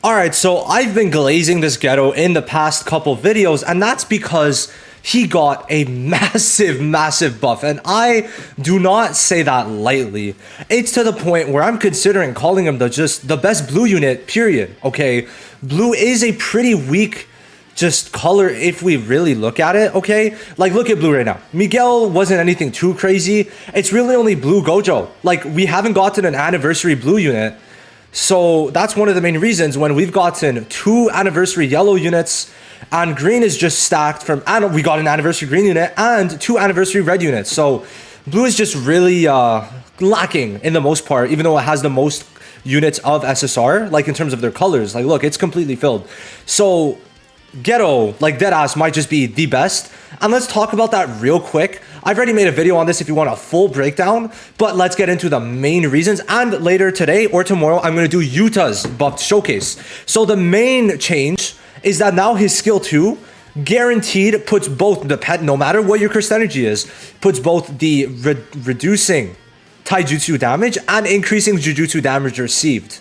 Alright, so I've been glazing this Ghetto in the past couple videos, and that's because he got a massive buff, and I do not say that lightly. It's to the point where I'm considering calling him the best blue unit, period. Okay, blue is a pretty weak just color if we really look at it, okay? Like, look at blue right now. Miguel wasn't anything too crazy. It's really only blue Gojo. Like, we haven't gotten an anniversary blue unit. So that's one of the main reasons when we've gotten 2 anniversary yellow units and green is just stacked from, and we got an anniversary green unit and 2 anniversary red units. So blue is just really lacking in the most part, even though it has the most units of SSR, like in terms of their colors. Like, look, it's completely filled. So Ghetto, like deadass, might just be the best. And let's talk about that real quick. I've already made a video on this if you want a full breakdown, but let's get into the main reasons. And later today or tomorrow, I'm going to do Yuta's buffed showcase. So the main change is that now his skill 2 guaranteed puts both the pet, no matter what your cursed energy is, puts both the reducing taijutsu damage and increasing jujutsu damage received.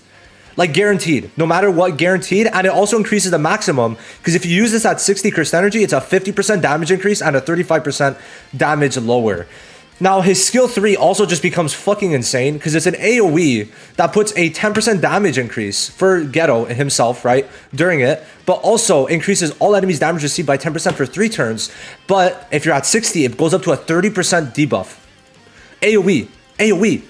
Like, guaranteed, no matter what, guaranteed. And it also increases the maximum, because if you use this at 60 cursed energy, it's a 50% damage increase and a 35% damage lower. Now his skill 3 also just becomes fucking insane, because it's an AoE that puts a 10% damage increase for Ghetto himself, right, during it, but also increases all enemies damage received by 10% for 3 turns. But if you're at 60, it goes up to a 30% debuff. AoE.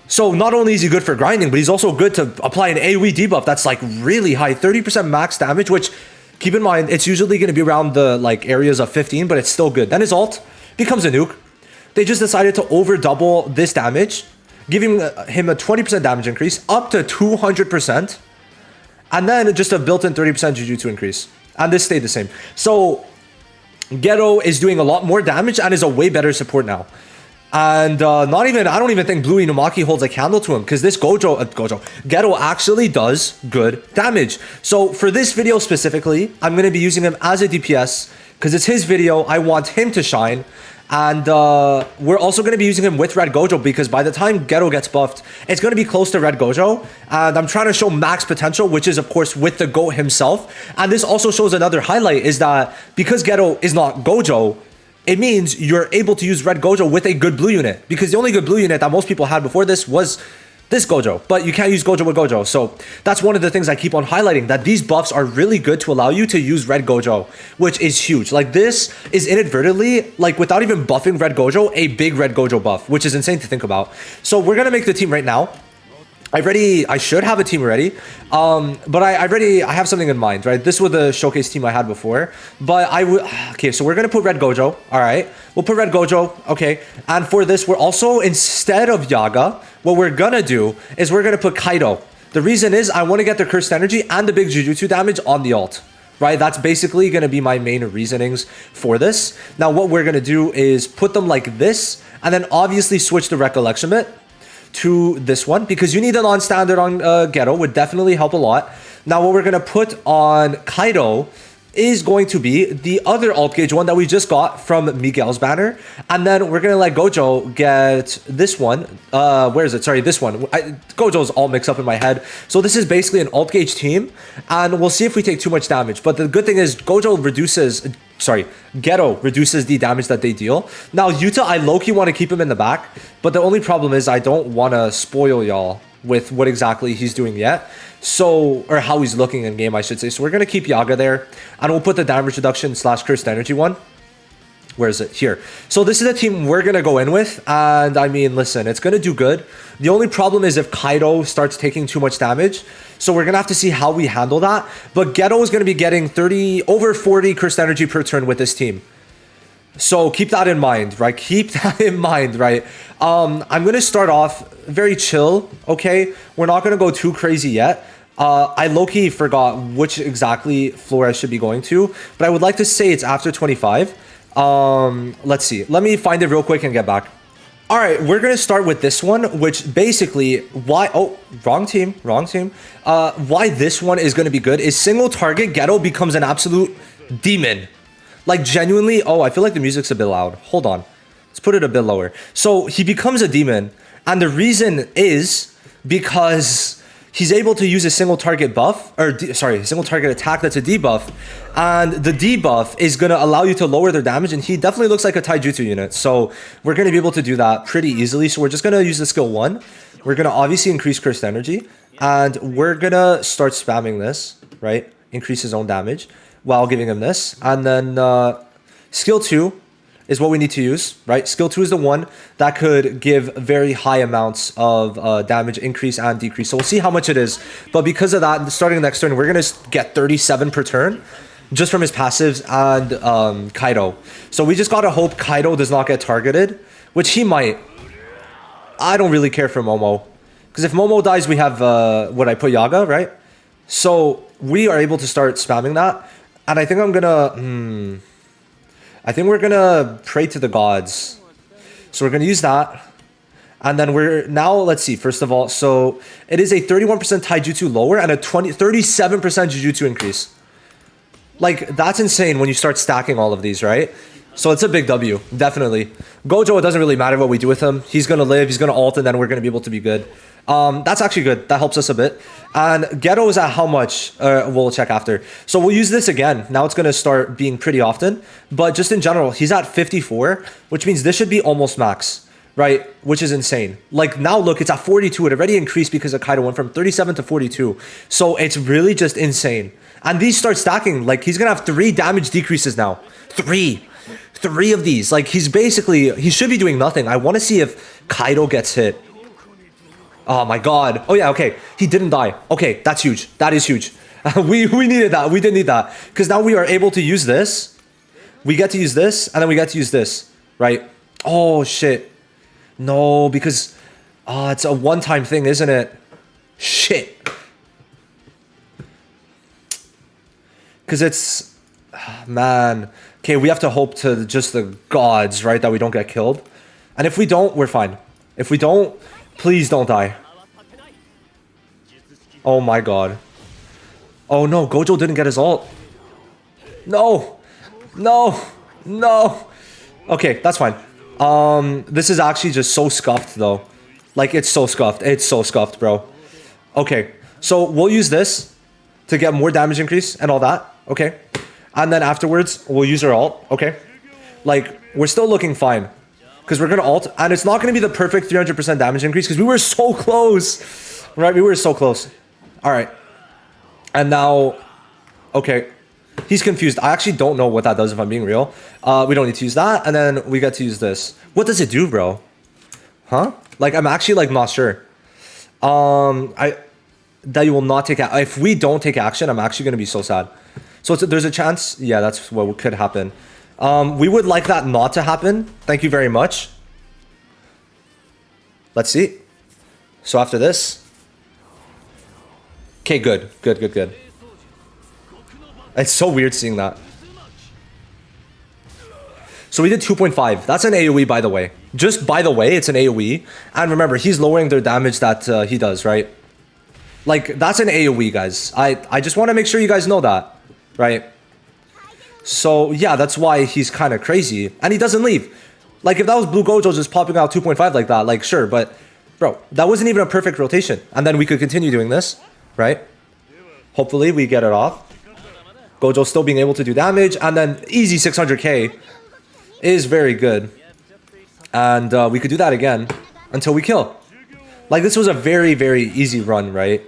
So not only is he good for grinding, but he's also good to apply an AoE debuff that's like really high, 30% max damage, which, keep in mind, it's usually going to be around the like areas of 15, but it's still good. Then his ult becomes a nuke. They just decided to over double this damage, giving him a 20% damage increase up to 200%, and then just a built-in 30% Jujutsu increase. And this stayed the same. So Ghetto is doing a lot more damage and is a way better support now. And I don't even think Blue Inumaki holds a candle to him, because this Ghetto actually does good damage. So for this video specifically, I'm going to be using him as a DPS, because it's his video. I want him to shine. And we're also going to be using him with Red Gojo, because by the time Ghetto gets buffed, it's going to be close to Red Gojo. And I'm trying to show max potential, which is, of course, with the GOAT himself. And this also shows another highlight, is that because Ghetto is not Gojo, it means you're able to use Red Gojo with a good blue unit, because the only good blue unit that most people had before this was this Gojo, but you can't use Gojo with Gojo. So that's one of the things I keep on highlighting, that these buffs are really good to allow you to use Red Gojo, which is huge. Like, this is inadvertently, like, without even buffing Red Gojo, a big Red Gojo buff, which is insane to think about. So we're going to make the team right now. I should have a team ready, but I have something in mind, right? This was the showcase team I had before, but okay, so we're going to put Red Gojo, all right? We'll put Red Gojo, okay? And for this, we're also, instead of Yaga, what we're going to do is we're going to put Kaido. The reason is I want to get the cursed energy and the big Jujutsu damage on the ult, right? That's basically going to be my main reasonings for this. Now, what we're going to do is put them like this, and then obviously switch the recollection bit to this one, because you need a non-standard on Ghetto, would definitely help a lot. Now what we're going to put on Kaido is going to be the other alt gauge one that we just got from Miguel's banner, and then we're going to let Gojo get this one. Where is it? Sorry, this one. Gojo's all mixed up in my head. So this is basically an alt gauge team, and we'll see if we take too much damage. But the good thing is Ghetto reduces the damage that they deal. Now Yuta, I low-key want to keep him in the back, but the only problem is I don't want to spoil y'all with what exactly he's doing yet. So, or how he's looking in game, I should say. So we're going to keep Yaga there, and we'll put the damage reduction / cursed energy one. Where is it? Here. So this is the team we're going to go in with, and I mean, listen, it's going to do good. The only problem is if Kaido starts taking too much damage, so we're going to have to see how we handle that. But Ghetto is going to be getting over 40 cursed energy per turn with this team. So keep that in mind, right? Keep that in mind, right? I'm going to start off very chill, okay? We're not going to go too crazy yet. I low-key forgot which exactly floor I should be going to, but I would like to say it's after 25. Let's see. Let me find it real quick and get back. All right, we're going to start with this one, which basically wrong team. Why this one is going to be good is single target Ghetto becomes an absolute demon. Like, genuinely, I feel like the music's a bit loud. Hold on. Let's put it a bit lower. So he becomes a demon, and the reason is because he's able to use a single target buff, or single target attack that's a debuff, and the debuff is gonna allow you to lower their damage, and he definitely looks like a taijutsu unit, so we're gonna be able to do that pretty easily. So we're just gonna use the skill 1. We're gonna obviously increase cursed energy, and we're gonna start spamming this, right? Increase his own damage while giving him this, and then skill 2 is what we need to use, right? Skill 2 is the one that could give very high amounts of damage increase and decrease. So we'll see how much it is. But because of that, starting next turn, we're going to get 37 per turn just from his passives and Kaido. So we just got to hope Kaido does not get targeted, which he might. I don't really care for Momo. Because if Momo dies, we have, I put Yaga, right? So we are able to start spamming that. And I think I'm going to... I think we're gonna pray to the gods. So we're gonna use that. And then let's see, first of all, so it is a 31% taijutsu lower and a 37% jujutsu increase. Like, that's insane when you start stacking all of these, right? So it's a big W, definitely. Gojo, it doesn't really matter what we do with him. He's gonna live, he's gonna ult, and then we're gonna be able to be good. That's actually good. That helps us a bit. And Ghetto is at how much? We'll check after. So we'll use this again. Now it's going to start being pretty often. But just in general, he's at 54, which means this should be almost max, right? Which is insane. Like now look, it's at 42. It already increased because of Kaido went from 37 to 42. So it's really just insane. And these start stacking. Like he's going to have 3 damage decreases now. 3 of these. Like he should be doing nothing. I want to see if Kaido gets hit. Oh my god. Oh yeah, okay. He didn't die. Okay, that's huge. That is huge. We needed that. We did need that. Because now we are able to use this. We get to use this, and then we get to use this. Right? Oh shit. No, because it's a one-time thing, isn't it? Shit. Because it's... man. Okay, we have to hope to just the gods, right? That we don't get killed. And if we don't, we're fine. If we don't... please don't die. Oh my god. Oh no, Gojo didn't get his ult. No. No. No. Okay, that's fine. This is actually just so scuffed though. Like it's so scuffed. It's so scuffed, bro. Okay, so we'll use this to get more damage increase and all that. Okay. And then afterwards, we'll use our ult. Okay. Like, we're still looking fine. Because we're going to ult, and it's not going to be the perfect 300% damage increase, because we were so close. Right, we were so close. Alright. And now... okay. He's confused. I actually don't know what that does, if I'm being real. We don't need to use that, and then we get to use this. What does it do, bro? Huh? Like, I'm actually, like, not sure. That you will not take... if we don't take action, I'm actually going to be so sad. So there's a chance... yeah, that's what could happen. We would like that not to happen. Thank you very much. Let's see. So after this. Okay, good. Good, good, good. It's so weird seeing that. So we did 2.5. That's an AoE, by the way. Just by the way, it's an AoE. And remember, he's lowering their damage that he does, right? Like, that's an AoE, guys. I just want to make sure you guys know that. Right? So, yeah, that's why he's kind of crazy. And he doesn't leave. Like, if that was Blue Gojo just popping out 2.5 like that, like, sure. But, bro, that wasn't even a perfect rotation. And then we could continue doing this, right? Hopefully, we get it off. Gojo still being able to do damage. And then easy 600k is very good. And we could do that again until we kill. Like, this was a very, very easy run, right?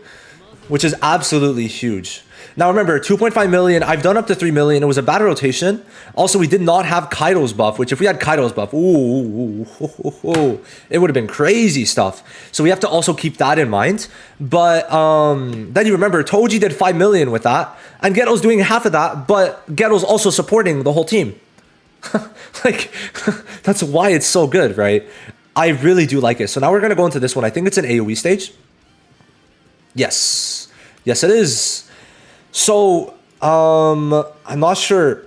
Which is absolutely huge. Now remember, 2.5 million, I've done up to 3 million. It was a bad rotation. Also, we did not have Kaido's buff, which if we had Kaido's buff, it would have been crazy stuff. So we have to also keep that in mind. But then you remember, Toji did 5 million with that, and Ghetto's doing half of that, but Ghetto's also supporting the whole team. Like, that's why it's so good, right? I really do like it. So now we're going to go into this one. I think it's an AoE stage. Yes. Yes, it is. So, I'm not sure.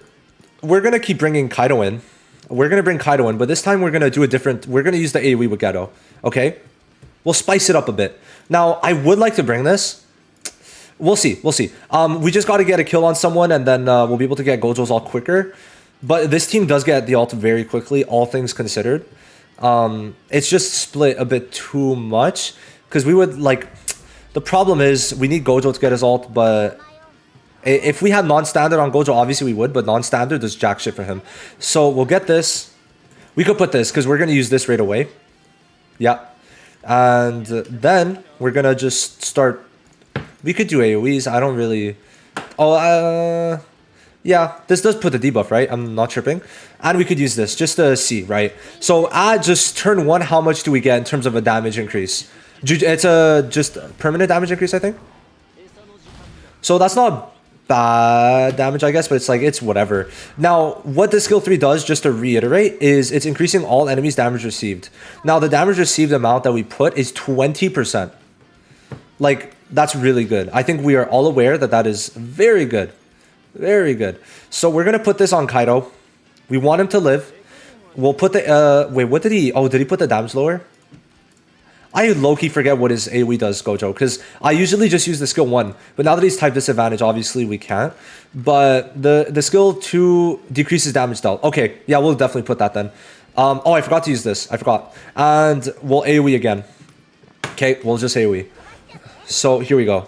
We're going to keep bringing Kaido in. We're going to bring Kaido in, but this time we're going to do a different... we're going to use the AoE with Ghetto, okay? We'll spice it up a bit. Now, I would like to bring this. We'll see. We'll see. We just got to get a kill on someone, and then we'll be able to get Gojo's ult quicker. But this team does get the ult very quickly, all things considered. It's just split a bit too much, because we would, like... The problem is we need Gojo to get his ult, but if we had non-standard on Gojo, obviously we would, but non-standard does jack shit for him. So we'll get this. We could put this because we're going to use this right away. Yeah. And then we're going to just start. We could do AoEs. I don't really. Oh, yeah. This does put the debuff, right? I'm not tripping. And we could use this just to see, right? So at just turn 1, how much do we get in terms of a damage increase? It's a just permanent damage increase, I think. So that's not bad damage, I guess, but it's like, it's whatever. Now, what the skill 3 does, just to reiterate, is it's increasing all enemies' damage received. Now, the damage received amount that we put is 20%. Like, that's really good. I think we are all aware that that is very good. Very good. So we're going to put this on Kaido. We want him to live. We'll put the, wait, what did he, oh, did he put the damage lower? I low-key forget what his AoE does, Gojo, because I usually just use the skill 1. But now that he's type disadvantage, obviously we can't. But the skill 2 decreases damage dealt. Okay, yeah, we'll definitely put that then. Oh, I forgot to use this. I forgot. And we'll AoE again. Okay, we'll just AoE. So here we go.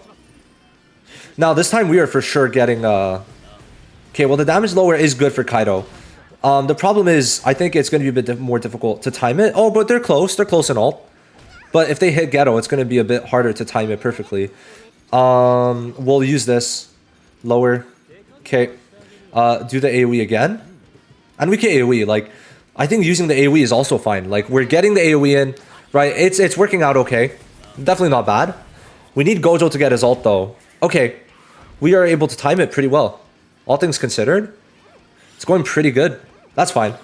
Now, this time we are for sure getting... Okay, well, the damage lower is good for Kaido. The problem is, I think it's going to be a bit more difficult to time it. Oh, but they're close. They're close and all. But if they hit Ghetto, it's going to be a bit harder to time it perfectly. We'll use this. Lower. Okay. Do the AoE again. And we can AoE. Like, I think using the AoE is also fine. Like, we're getting the AoE in. Right? It's working out okay. Definitely not bad. We need Gojo to get his ult, though. Okay. We are able to time it pretty well. All things considered. It's going pretty good. That's fine.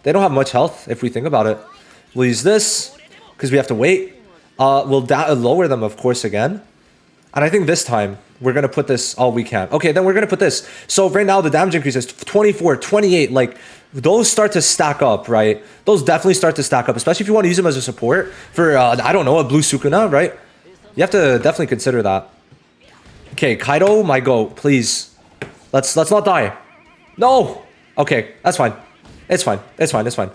They don't have much health, if we think about it. We'll use this. Because we have to wait. We'll lower them, of course, again. And I think this time, we're going to put this... Oh, we can't. Okay, then we're going to put this. So right now, the damage increase is 24, 28. Like, those start to stack up, right? Those definitely start to stack up. Especially if you want to use them as a support for, I don't know, a blue Sukuna, right? You have to definitely consider that. Okay, Kaido, my goat, please. Let's not die. No! Okay, that's fine. It's fine. It's fine. It's fine.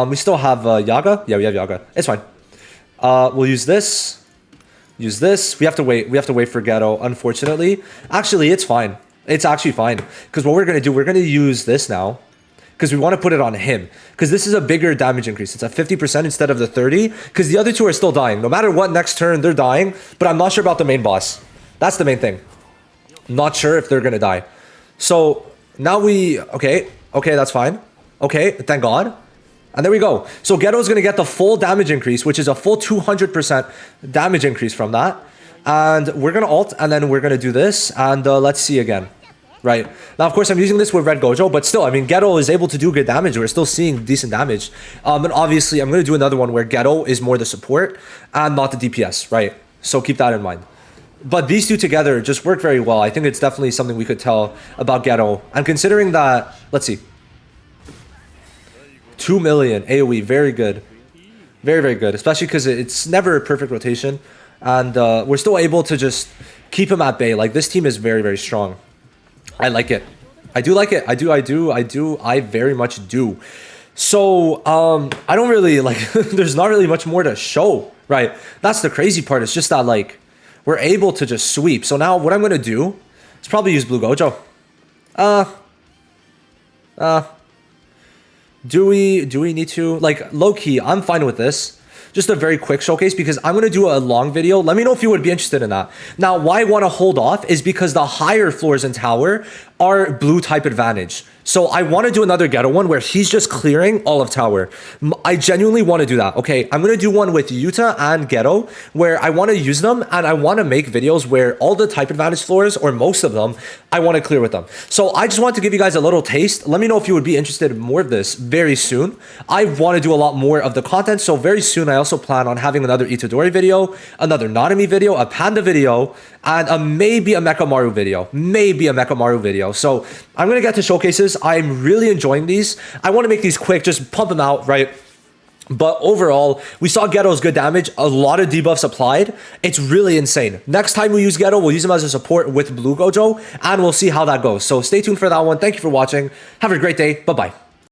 We still have Yaga. Yeah, we have Yaga. It's fine. We'll use this. Use this. We have to wait. We have to wait for Ghetto, unfortunately. Actually, it's fine. It's actually fine. Because what we're going to do, we're going to use this now. Because we want to put it on him. Because this is a bigger damage increase. It's a 50% instead of the 30. Because the other two are still dying. No matter what, next turn, they're dying. But I'm not sure about the main boss. That's the main thing. Not sure if they're going to die. So, now we... Okay. Okay, that's fine. Okay, thank God. And there we go. So Ghetto is going to get the full damage increase, which is a full 200% damage increase from that. And we're going to ult, and then we're going to do this. And let's see again. Right. Now, of course, I'm using this with Red Gojo, but still, I mean, Ghetto is able to do good damage. We're still seeing decent damage. And obviously, I'm going to do another one where Ghetto is more the support and not the DPS, right? So keep that in mind. But these two together just work very well. I think it's definitely something we could tell about Ghetto. And considering that, let's see. 2 million AoE, very good. Very, very good. Especially because it's never a perfect rotation. And we're still able to just keep him at bay. Like, this team is very, very strong. I like it. I do like it. I very much do. So, I don't really, like, there's not really much more to show, right? That's the crazy part. It's just that, like, we're able to just sweep. So now what I'm going to do is probably use Blue Gojo. Do we need to, like, low-key, I'm fine with this. Just a very quick showcase because I'm going to do a long video. Let me know if you would be interested in that. Now, why I want to hold off is because the higher floors in tower are blue type advantage. So I want to do another Ghetto one where he's just clearing all of tower. I genuinely want to do that. Okay, I'm going to do one with Yuta and Ghetto where I want to use them and I want to make videos where all the type advantage floors, or most of them, I want to clear with them. So I just want to give you guys a little taste. Let me know if you would be interested in more of this very soon. I want to do a lot more of the content. So very soon, I also plan on having another Itadori video, another Nanami video, a Panda video, and maybe a Mechamaru video. Maybe a Mechamaru video. So I'm going to get to showcases. I'm really enjoying these. I want to make these quick, just pump them out, right? But overall, we saw Ghetto's good damage, a lot of debuffs applied. It's really insane. Next time we use Ghetto, we'll use him as a support with Blue Gojo, and we'll see how that goes. So stay tuned for that one. Thank you for watching. Have a great day. Bye-bye.